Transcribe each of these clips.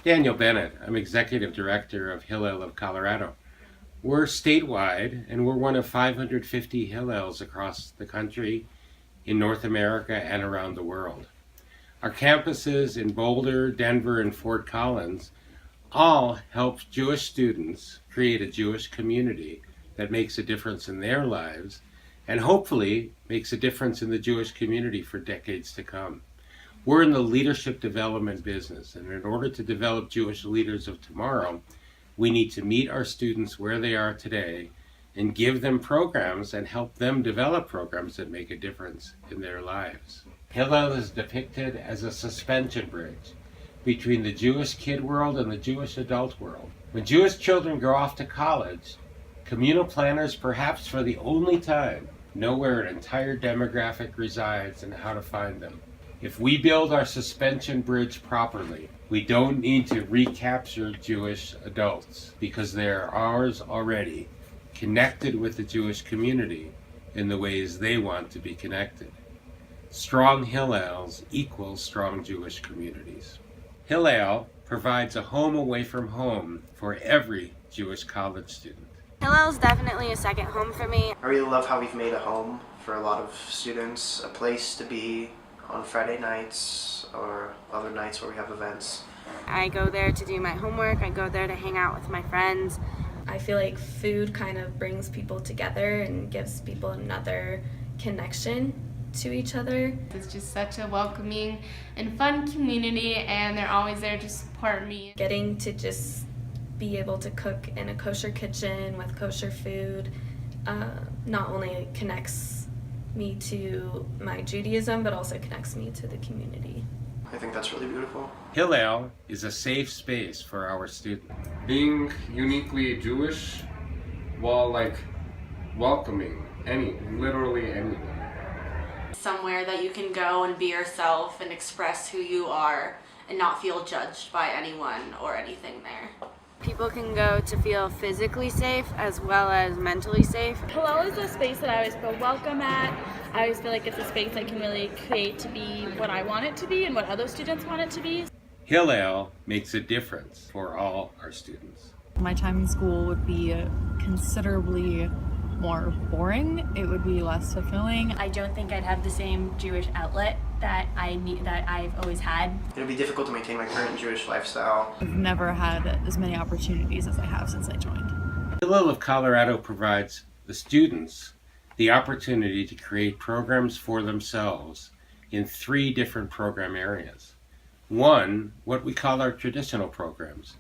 Daniel Bennett. I'm Executive Director of Hillel of Colorado. We're statewide, and we're one of 550 Hillels across the country, in North America, and around the world. Our campuses in Boulder, Denver, and Fort Collins all help Jewish students create a Jewish community that makes a difference in their lives and hopefully makes a difference in the Jewish community for decades to come. We're in the leadership development business, and in order to develop Jewish leaders of tomorrow, we need to meet our students where they are today and give them programs and help them develop programs that make a difference in their lives. Hillel is depicted as a suspension bridge between the Jewish kid world and the Jewish adult world. When Jewish children go off to college, communal planners, perhaps for the only time, know where an entire demographic resides and how to find them. If we build our suspension bridge properly, we don't need to recapture Jewish adults because they are ours already, connected with the Jewish community in the ways they want to be connected. Strong Hillels equals strong Jewish communities. Hillel provides a home away from home for every Jewish college student. Hillel is definitely a second home for me. I really love how we've made a home for a lot of students, a place to be on Friday nights or other nights where we have events. I go there to do my homework, I go there to hang out with my friends. I feel like food kind of brings people together and gives people another connection to each other. It's just such a welcoming and fun community, and they're always there to support me. Getting to just be able to cook in a kosher kitchen with kosher food not only connects me to my Judaism, but also connects me to the community. I think that's really beautiful. Hillel is a safe space for our students. Being uniquely Jewish while welcoming literally anyone. Somewhere that you can go and be yourself and express who you are and not feel judged by anyone or anything there. People can go to feel physically safe as well as mentally safe. Hillel is a space that I always feel welcome at. I always feel like it's a space I can really create to be what I want it to be and what other students want it to be. Hillel makes a difference for all our students. My time in school would be considerably more boring. It would be less fulfilling. I don't think I'd have the same Jewish outlet that I've always had. It would be difficult to maintain my current Jewish lifestyle. I've never had as many opportunities as I have since I joined. Hillel of Colorado provides the students the opportunity to create programs for themselves in 3 different program areas. One, what we call our traditional programs,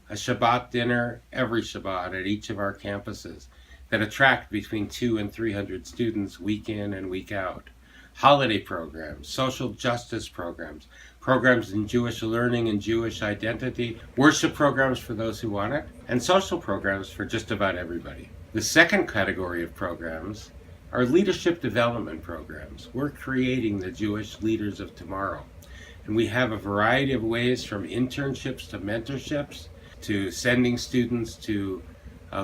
a Shabbat dinner every Shabbat at each of our campuses that attract between 200 and 300 students week in and week out. Holiday programs, social justice programs, programs in Jewish learning and Jewish identity, worship programs for those who want it, and social programs for just about everybody. The second category of programs are leadership development programs. We're creating the Jewish leaders of tomorrow. And we have a variety of ways, from internships to mentorships to sending students to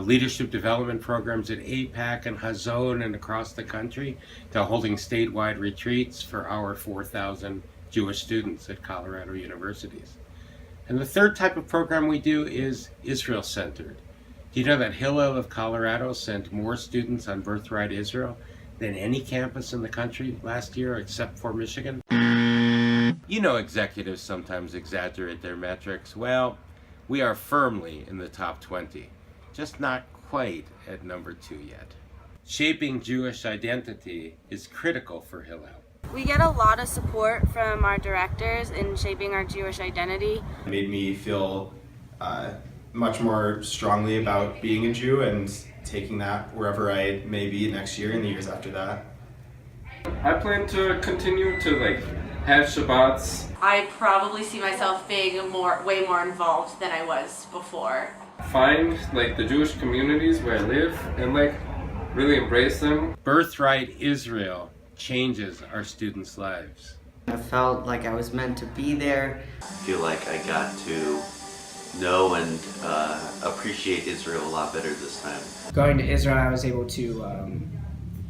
leadership development programs at APAC and Hazon and across the country, to holding statewide retreats for our 4,000 Jewish students at Colorado universities. And the third type of program we do is Israel-centered. Do you know that Hillel of Colorado sent more students on Birthright Israel than any campus in the country last year except for Michigan? You know, executives sometimes exaggerate their metrics. Well, we are firmly in the top 20. Just not quite at number 2 yet. Shaping Jewish identity is critical for Hillel. We get a lot of support from our directors in shaping our Jewish identity. It made me feel much more strongly about being a Jew and taking that wherever I may be next year and the years after that. I plan to continue to have Shabbats. I probably see myself being way more involved than I was before. Find the Jewish communities where I live and really embrace them. Birthright Israel changes our students' lives. I felt like I was meant to be there. I feel like I got to know and appreciate Israel a lot better this time. Going to Israel, I was able to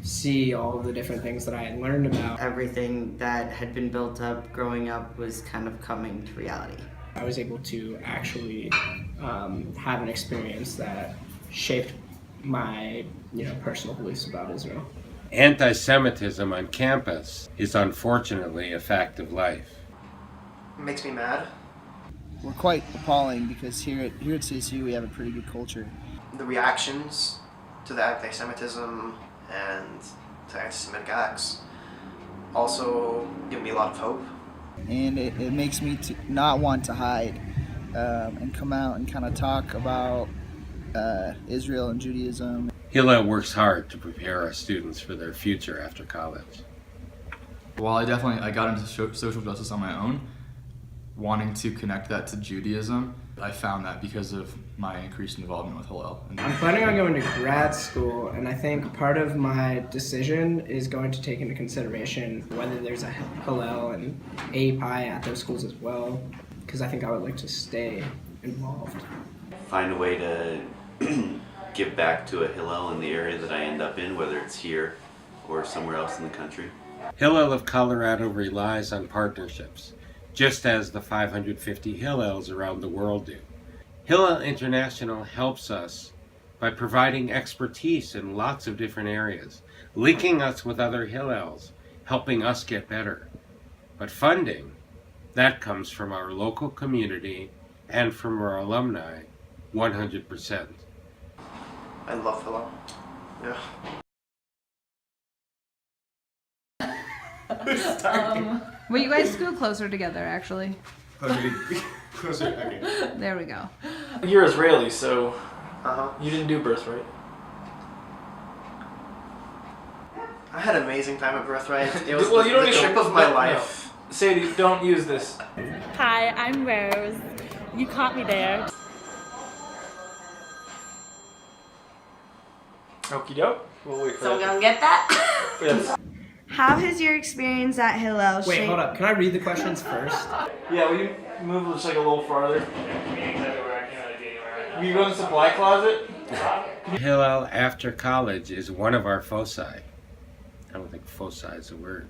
see all of the different things that I had learned about. Everything that had been built up growing up was kind of coming to reality. I was able to actually have an experience that shaped my personal beliefs about Israel. Anti-Semitism on campus is unfortunately a fact of life. It makes me mad. We're quite appalling because here at CSU we have a pretty good culture. The reactions to the anti-Semitism and to anti-Semitic acts also give me a lot of hope. And it makes me not want to hide and come out and kind of talk about Israel and Judaism. Hillel works hard to prepare our students for their future after college. While I got into social justice on my own, wanting to connect that to Judaism, I found that because of my increased involvement with Hillel. I'm planning on going to grad school, and I think part of my decision is going to take into consideration whether there's a Hillel and API at those schools as well, because I think I would like to stay involved. Find a way to give back to a Hillel in the area that I end up in, whether it's here or somewhere else in the country. Hillel of Colorado relies on partnerships, just as the 550 Hillels around the world do. Hillel International helps us by providing expertise in lots of different areas, linking us with other Hillels, helping us get better. But funding, that comes from our local community and from our alumni, 100%. I love Hillel. Yeah. Well, you guys scoot closer together, actually. Closer, okay. There we go. You're Israeli, so you didn't do birthright. I had an amazing time at Birthright. It was well, you don't the need trip to, of my no. life. Sadie, don't use this. Hi, I'm Rose. You caught me there. Okie doke. We'll wait for So we're that. gonna get that? Yes. How has your experience at Hillel Wait, shaped... hold up. Can I read the questions first? Yeah, will you move just like a little farther? Will you go in the supply closet? Hillel after college is one of our foci. I don't think foci is a word.